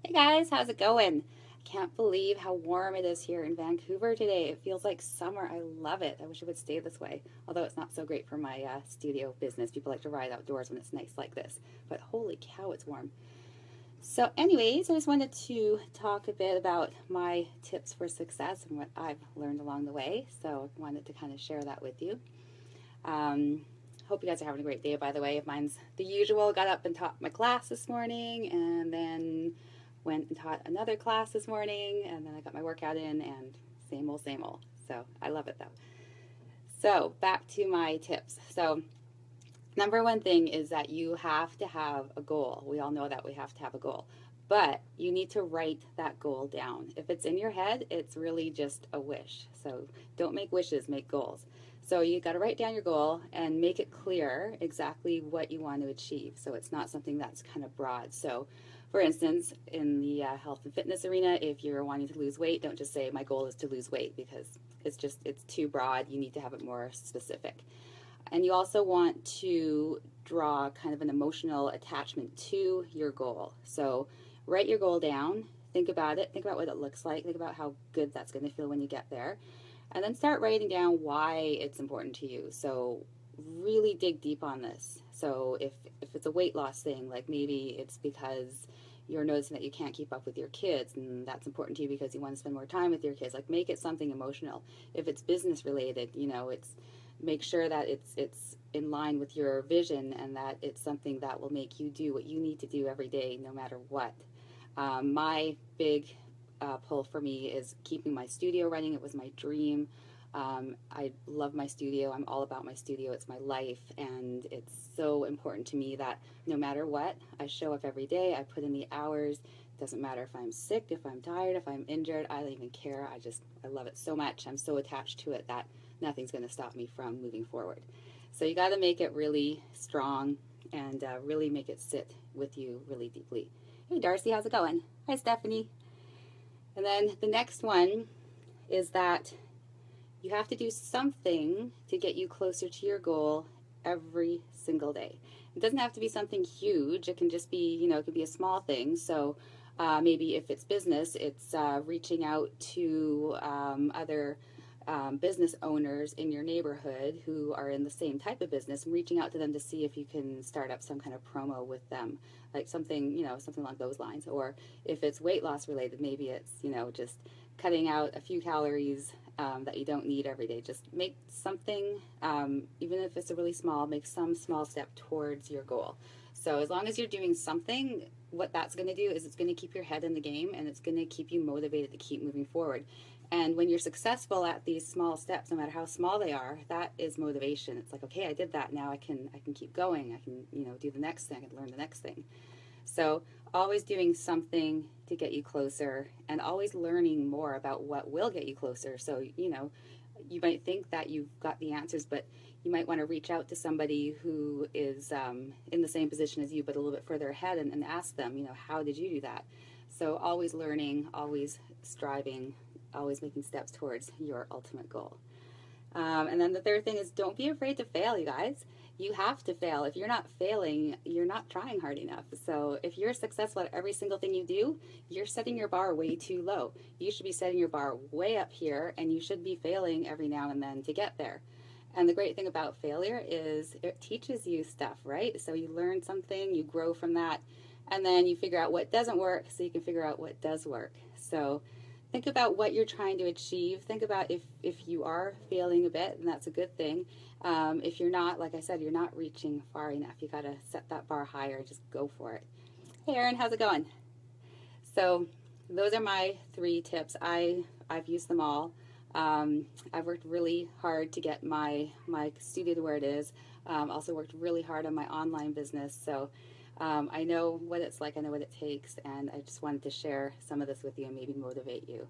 Hey guys, how's it going? I can't believe how warm it is here in Vancouver today. It feels like summer. I love it. I wish it would stay this way. Although it's not so great for my studio business. People like to ride outdoors when it's nice like this. But holy cow, it's warm. So, anyways, I just wanted to talk a bit about my tips for success and what I've learned along the way. So, I wanted to kind of share that with you. Um, Hope you guys are having a great day, by the way. Mine's the usual. Got up and taught my class this morning, and then went and taught another class this morning, and then I got my workout in, and same old, same old. So I love it though. So back to my tips. So, number one thing is that you have to have a goal. We all know that we have to have a goal, but you need to write that goal down. If it's in your head, it's really just a wish. So don't make wishes, make goals. So you got to write down your goal and make it clear exactly what you want to achieve. So it's not something that's kind of broad. So, for instance, in the health and fitness arena, if you're wanting to lose weight, don't just say my goal is to lose weight because it's too broad. You need to have it more specific. And you also want to draw kind of an emotional attachment to your goal. So write your goal down, think about it, think about what it looks like, think about how good that's going to feel when you get there, and then start writing down why it's important to you. So really dig deep on this. So if it's a weight loss thing, like maybe it's because you're noticing that you can't keep up with your kids and that's important to you because you want to spend more time with your kids, like make it something emotional. If it's business related, it's make sure that it's in line with your vision and that it's something that will make you do what you need to do every day no matter what. My big pull for me is keeping my studio running. It was my dream. I love my studio. I'm all about my studio. It's my life, and it's so important to me that no matter what, I show up every day. I put in the hours. It doesn't matter if I'm sick, if I'm tired, if I'm injured. I don't even care. I love it so much. I'm so attached to it that nothing's going to stop me from moving forward. So you got to make it really strong and really make it sit with you really deeply. Hey, Darcy, how's it going? Hi, Stephanie. And then the next one is that you have to do something to get you closer to your goal every single day. It doesn't have to be something huge. It can just be, it could be a small thing. So maybe if it's business, it's reaching out to other business owners in your neighborhood who are in the same type of business and reaching out to them to see if you can start up some kind of promo with them, like something along those lines. Or if it's weight loss related, maybe it's, just cutting out a few calories that you don't need every day. Just make something, even if it's a really small, make some small step towards your goal. So as long as you're doing something, what that's going to do is it's going to keep your head in the game and it's going to keep you motivated to keep moving forward. And when you're successful at these small steps, no matter how small they are, that is motivation. It's like, okay, I did that. Now I can keep going. I can, do the next thing. I can learn the next thing. So always doing something to get you closer and always learning more about what will get you closer. So, you might think that you've got the answers, but you might want to reach out to somebody who is in the same position as you, but a little bit further ahead and ask them, how did you do that? So always learning, always striving, always making steps towards your ultimate goal. And then the third thing is don't be afraid to fail, you guys. You have to fail. If you're not failing, you're not trying hard enough. So if you're successful at every single thing you do, you're setting your bar way too low. You should be setting your bar way up here, and you should be failing every now and then to get there. And the great thing about failure is it teaches you stuff, right? So you learn something, you grow from that, and then you figure out what doesn't work so you can figure out what does work. So think about what you're trying to achieve. Think about if you are failing a bit, and that's a good thing. If you're not, like I said, you're not reaching far enough. You got to set that bar higher and just go for it. Hey, Erin, how's it going? So those are my 3 tips. I've used them all. I've worked really hard to get my studio to where it is. Also worked really hard on my online business. So I know what it's like, I know what it takes, and I just wanted to share some of this with you and maybe motivate you.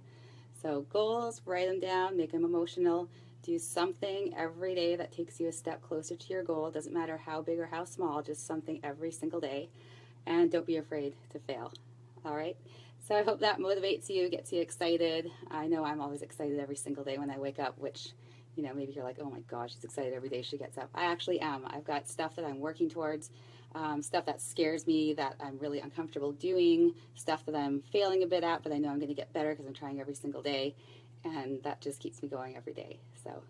So goals, write them down, make them emotional, do something every day that takes you a step closer to your goal. It doesn't matter how big or how small, just something every single day, and don't be afraid to fail. All right? So I hope that motivates you, gets you excited. I know I'm always excited every single day when I wake up, which maybe you're like, oh my gosh, she's excited every day she gets up. I actually am. I've got stuff that I'm working towards. stuff that scares me, that I'm really uncomfortable doing, stuff that I'm failing a bit at, but I know I'm going to get better because I'm trying every single day, and that just keeps me going every day. So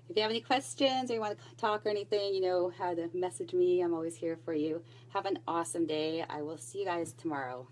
if you have any questions or you want to talk or anything, you know how to message me. I'm always here for you. Have an awesome day. I will see you guys tomorrow.